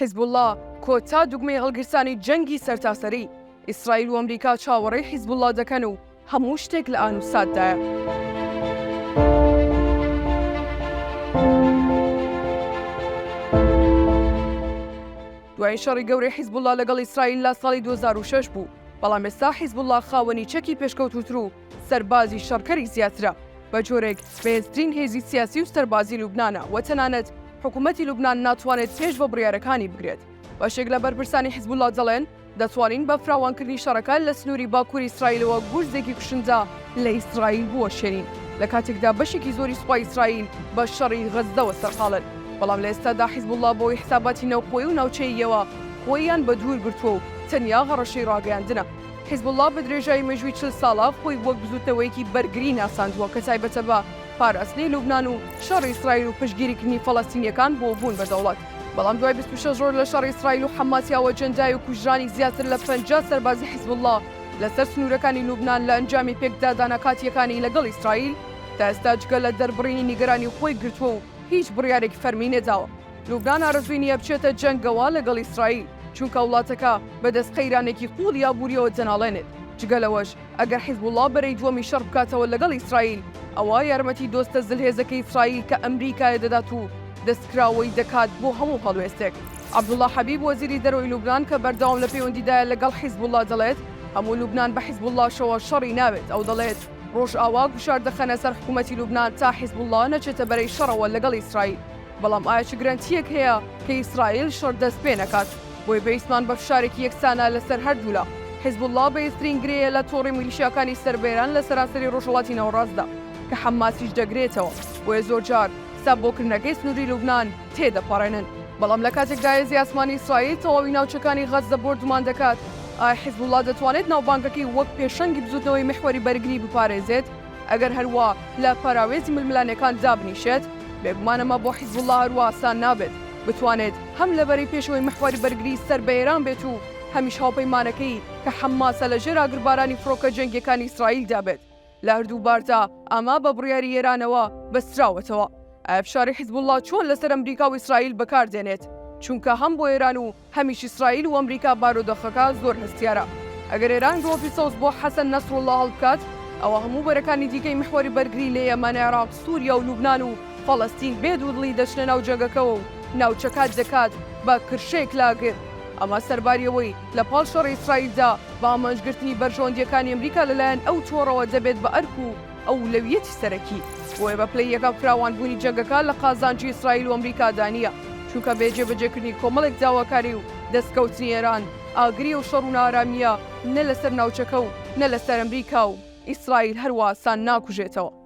حزب الله کۆتا دوگمەی هەڵگرتانی جەنگی سەرتاسەری ئیسرائیل و ئەمریکا چاوەڕێی حزب الله دەکەن و هەموو شتێک لە ئان و ساددایە. دوای شەڕی گەورەی حزب الله لەگەڵ ئیسرائیل لە ساڵی 2006 بوو، بەڵام ئێستا حزب الله خاوەنی چەکی پێشکەوتوتر و سەربازی شەڕکەری زیاترە بە جۆرێک بەهێزترین هێزی سیاسی و سەربازی لوبنانە و تەنانەت حکوومەتی لوبنان ناتوانێت پێش بە بڕیارەکانی بگرێت. بەشێک لە بەرپرسانی حزب الله دەڵێن دەتوانین بە فراوانکردنی شەڕەکە لە سنووری باکووری ئیسرائیلەوە گورزێکی کوشندە لە ئیسرائیل بوەشێنین لە کاتێکدا بەشێکی زۆری سوپای ئیسرائیل بە شەڕی غەزەوە سەرقاڵن. بەڵام لە ئێستادا حزب الله بۆی حساباتی نەوخۆی و ناوچەییەوە خۆیان بە دوور گرتووە و تەنیا هەڕەشەی ڕاگەیاندنە. حزب الله بە درێژایی مێژووی 40 ساڵە خۆی وەک بزوتنەوەیەکی بەرگری ناساندووە کە تایبەتە بە پاراستنی لوبنان و شەڕی ئیسرائیل و پشتگیریکردنی فەڵەستینیەکان بۆ بوون بەدەوڵەت. بەڵام دوای 26 ڕۆژ لە شەڕی ئیسرائیل و حەماسیاوە جەندای و کوژرانی زیاتر لە 50 سەربازی حزب الله لەسەر سنوورەکانی لوبنان لە ئەنجامی پێکدادانە کاتیەکانی لەگەڵ ئیسرائیل تا ئێستا جگە لە دەربڕینی نیگەرانی خۆی گرتووە و هیچ بڕیارێکی فەرمی نێداوە. لوبنان ئارەزووی نییە بچێتە جەنگەوە لەگەڵ ئیسرائیل چونکە وڵاتەکە بەدەست قەیرانێکی قوڵ یابووریەوە دەناڵێنێت. جگە لەوەش ئەگەر حزب الله بەرەی دووەمی شەڕ بکاتەوە لەگەڵ ئیسرائیل ئەوە یارمەتی دۆستە زلهێزەکەی ئیسرائیل کە ئەمریکایە دەدات و دەستکراوەی دەکات بۆ هەموو هەڵوێستێک. عەبدوڵڵا حەبیب وەزیری دەرەوەی لوبنان کە بەردەوام لە پەیوەندیدایە لەگەڵ حزب الله دەڵێت هەموو لوبنان بە حزب الله شەوە شەڕی ناوێت. ئەو دەڵێت ڕۆژ ئاوا گوشار دەخەنە سەر حکوومەتی لوبنان تا حزب الله نەچێتە بەرەی شەڕەوە لەگەڵ ئیسرائیل. بەڵام ئایا چ گرنتیەک هەیە کە ئیسرائیل شەڕ دەست پێ نەکات بۆی بەیسمان بە فشارێکی یەکسانە لەسەر هەردوولا. حزب الله بەهێزترین گرەیە لە تۆڕی میلیشیاکانی سەربەیران لە سەراسەری ڕۆژهەڵاتی ناوەڕاستدا کە حەماسیش دەگرێتەوە بۆیە زۆر جار سابۆکردنەکەی سنووری لوبنان تێدەپەڕێنن. بەڵام لە کاتێکدا هێزی ئاسمانی ئیسرائیل تەواوی ناوچەکانی غەزە بۆردومان دەکات ئایا حزب الله دەتوانێت ناوبانگەکەی وەک پێشەنگی بزوتنەوەی محوەری بەرگری بپارێزێت ئەگەر هەروە لە پاراوێزی ململانەکان دابنیشێت؟ بێگومانەمە بۆ حزب الله هەروە ئاسان نابێت بتوانێت هەم لەبەرەی پێشەوەی محوەری بەرگری سەربەیران بێت و هەمیش هاوپەیمانەکەی کە حەماسە لە ژێر ئاگربارانی فڕۆکە جەنگیەکانی ئیسرائیلدا بێت. لە هەردوو باردا ئەمە بە بڕیاری ئێرانەوە بەستراوەتەوە. ئەفشاری حزب الله چۆن لەسەر ئەمریکا و ئیسرائیل بەکاردێنێت چونکە هەم بۆ ئێران و هەمیش ئیسرائیل و ئەمریکا بارودۆخەکە زۆر هەستیارە. ئەگەر ئێران گڵۆپی سەوز بۆ حەسەن نەسڕوڵڵا هەڵبکات ئەوە هەموو بەرەکانی دیکەی محوەری بەرگری لە یەمەن، عێراق، سووریا و لوبنان و فەڵەستین بێدوودڵی دەچنە ناو جەنگەکەوە و ناوچەکات دەکات بە کرشەیەک لاگر. ئەمە سەرباریەوەی لە پاڵ شەڕی ئیسرائیلدا بە ئامانجگرتنی بەرژەوەندیەکانی ئەمریکا لەلایەن ئەو تۆڕەوە دەبێت بە ئەرک و ئەولەویەتی سەرەکی. بۆیە بە پلەی یەکە فراوانبوونی جەنگەکە لە قازانجی ئیسرائیل و ئەمریکادا نییە چونکە بێجێبەجێکردنی کۆمەڵێک داواکاری و دەستکەوتنی ئێران ئاگری و شەڕ و نارامیە نە لەسەر ناوچەکە و نە لەسەر ئەمریکا و ئیسرائیل هەروە ئاسان ناکوژێتەوە.